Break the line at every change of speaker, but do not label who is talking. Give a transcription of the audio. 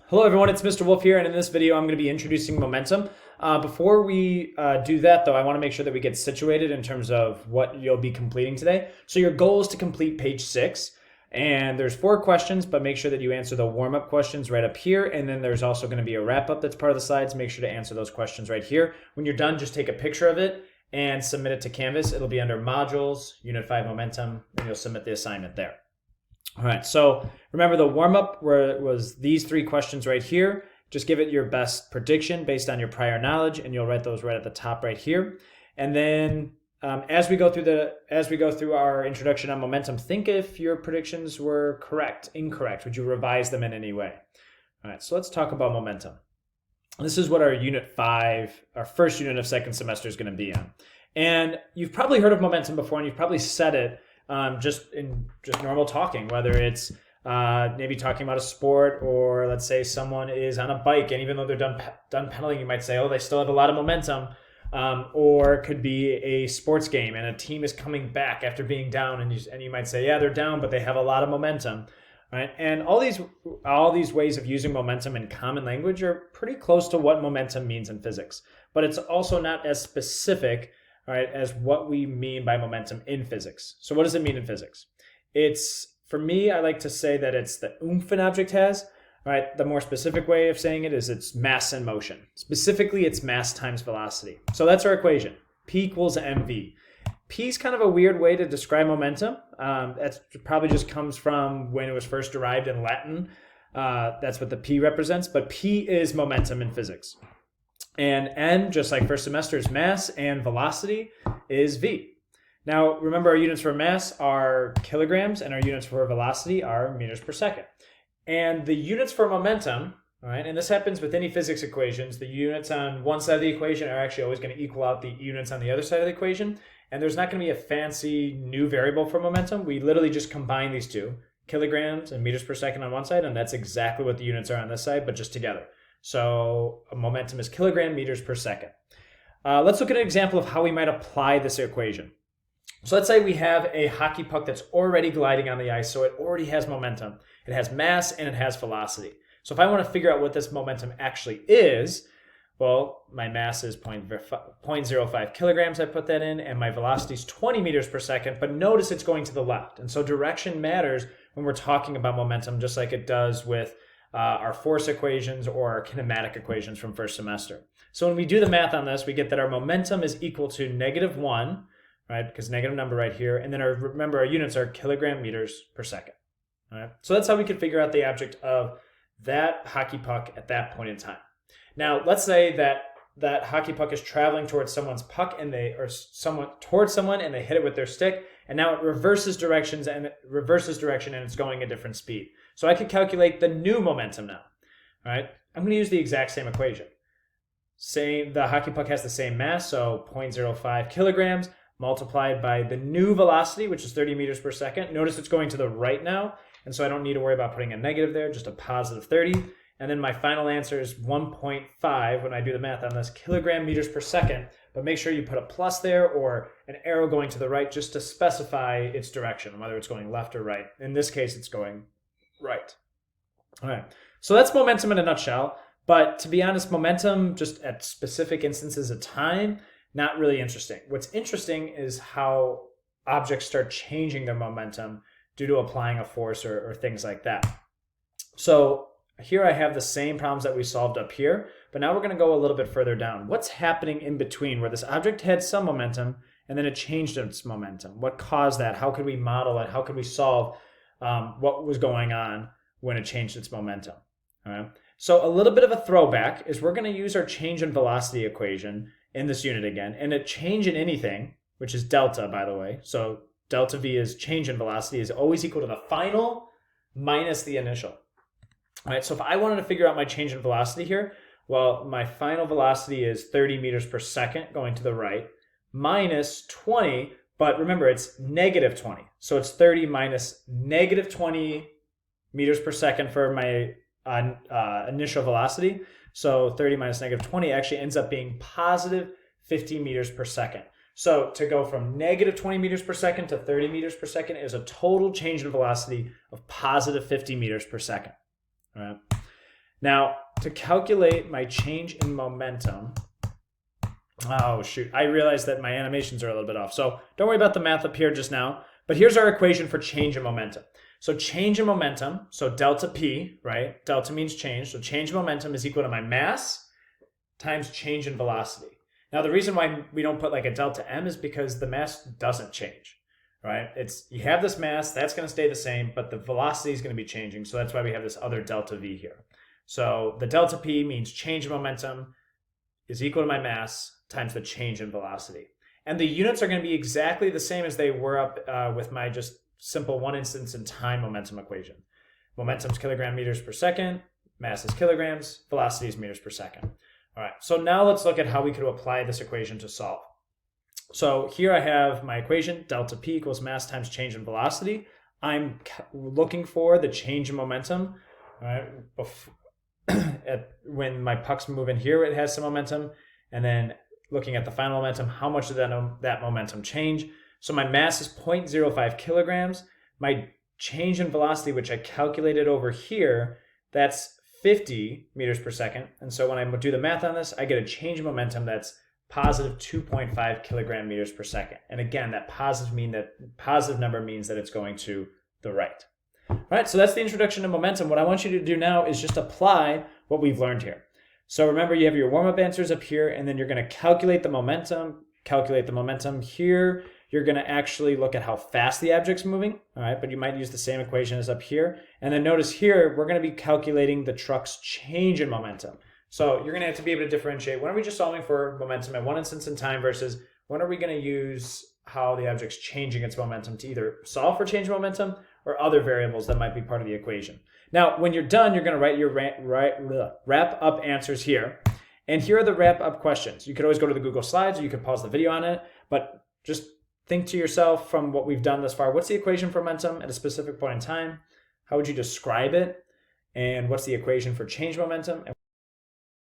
Hello everyone, it's Mr. Wolf here, and in this video I'm going to be introducing momentum. Before we do that though, I want to make sure that we get situated in terms of what you'll be completing today. So your goal is to complete page 6, and there's 4 questions, but make sure that you answer the warm-up questions right up here, and then there's also going to be a wrap-up that's part of the slides. Make sure to answer those questions right here. When you're done, just take a picture of it and submit it to Canvas. It'll be under Modules, Unit 5 Momentum, and you'll submit the assignment there. All right, so remember the warm-up where it was these 3 questions right here. Just give it your best prediction based on your prior knowledge, and you'll write those right at the top right here. And then as we go through our introduction on momentum, think if your predictions were correct, incorrect. Would you revise them in any way? All right, so let's talk about momentum. This is what our Unit 5, our first unit of second semester is going to be on. And you've probably heard of momentum before, and you've probably said it just normal talking, whether it's maybe talking about a sport, or let's say someone is on a bike, and even though they're done pedaling, you might say, oh, they still have a lot of momentum. Or it could be a sports game, and a team is coming back after being down, and you might say, yeah, they're down, but they have a lot of momentum, right? And all these ways of using momentum in common language are pretty close to what momentum means in physics, but it's also not as specific, right, as what we mean by momentum in physics. So what does it mean in physics? For me, I like to say that it's the oomph an object has, right? The more specific way of saying it is its mass and motion. Specifically, it's mass times velocity. So that's our equation, P equals mv. P is kind of a weird way to describe momentum. That probably just comes from when it was first derived in Latin. That's what the P represents, but P is momentum in physics. And n, just like first semester, is mass, and velocity is v. Now, remember, our units for mass are kilograms, and our units for velocity are meters per second. And the units for momentum, all right, and this happens with any physics equations, the units on one side of the equation are actually always going to equal out the units on the other side of the equation, and there's not going to be a fancy new variable for momentum. We literally just combine these two, kilograms and meters per second on one side, and that's exactly what the units are on this side, but just together. So a momentum is kilogram meters per second. Let's look at an example of how we might apply this equation. So let's say we have a hockey puck that's already gliding on the ice, so it already has momentum. It has mass and it has velocity. So if I want to figure out what this momentum actually is, well, my mass is 0.05 kilograms, I put that in, and my velocity is 20 meters per second, but notice it's going to the left. And so direction matters when we're talking about momentum, just like it does with our force equations or our kinematic equations from first semester. So when we do the math on this, we get that our momentum is equal to -1, right? Because negative number right here. And then remember, our units are kilogram meters per second. All right. So that's how we can figure out the object of that hockey puck at that point in time. Now, let's say that hockey puck is traveling towards someone's puck, towards someone, and they hit it with their stick, and now it reverses direction and it's going a different speed. So I could calculate the new momentum now. All right. I'm going to use the exact same equation. The hockey puck has the same mass, so 0.05 kilograms multiplied by the new velocity, which is 30 meters per second. Notice it's going to the right now, and so I don't need to worry about putting a negative there, just a positive 30. And then my final answer is 1.5 when I do the math on this, kilogram meters per second. But make sure you put a plus there or an arrow going to the right just to specify its direction, whether it's going left or right. In this case, it's going right. All right, so that's momentum in a nutshell. But to be honest, momentum just at specific instances of time, not really interesting. What's interesting is how objects start changing their momentum due to applying a force or things like that. So here I have the same problems that we solved up here, but now we're going to go a little bit further down. What's happening in between where this object had some momentum and then it changed its momentum? What caused that? How could we model it? How could we solve what was going on when it changed its momentum? All right. So a little bit of a throwback is we're going to use our change in velocity equation in this unit again, and a change in anything, which is delta, by the way. So delta V is change in velocity, is always equal to the final minus the initial. All right, so if I wanted to figure out my change in velocity here, well, my final velocity is 30 meters per second going to the right, minus 20, but remember, it's -20. So it's 30 minus -20 meters per second for my initial velocity. So 30 minus -20 actually ends up being positive 50 meters per second. So to go from -20 meters per second to 30 meters per second is a total change in velocity of positive 50 meters per second. All right. Now, to calculate my change in momentum, oh shoot, I realized that my animations are a little bit off. So don't worry about the math up here just now, but here's our equation for change in momentum. So change in momentum, so delta P, right? Delta means change. So change in momentum is equal to my mass times change in velocity. Now, the reason why we don't put like a delta M is because the mass doesn't change, right? You have this mass, that's going to stay the same, but the velocity is going to be changing. So that's why we have this other delta V here. So the delta P means change in momentum is equal to my mass times the change in velocity. And the units are going to be exactly the same as they were up with my just simple one instance in time momentum equation. Momentum is kilogram meters per second, mass is kilograms, velocity is meters per second. All right, so now let's look at how we could apply this equation to solve. So here I have my equation, delta P equals mass times change in velocity. I'm looking for the change in momentum. All right, when my puck's moving here, it has some momentum. And then looking at the final momentum, how much did that momentum change? So my mass is 0.05 kilograms. My change in velocity, which I calculated over here, that's 50 meters per second. And so when I do the math on this, I get a change in momentum that's positive 2.5 kilogram meters per second. And again, that positive number means that it's going to the right. All right, so that's the introduction to momentum. What I want you to do now is just apply what we've learned here. So remember, you have your warm-up answers up here, and then you're going to calculate the momentum. Here. You're going to actually look at how fast the object's moving, all right? But you might use the same equation as up here. And then notice here, we're going to be calculating the truck's change in momentum. So you're going to have to be able to differentiate when are we just solving for momentum at one instance in time versus when are we going to use how the object's changing its momentum to either solve for change in momentum or other variables that might be part of the equation. Now, when you're done, you're going to write your wrap up answers here. And here are the wrap up questions. You could always go to the Google Slides or you could pause the video on it, but just think to yourself from what we've done thus far, what's the equation for momentum at a specific point in time? How would you describe it? And what's the equation for change momentum?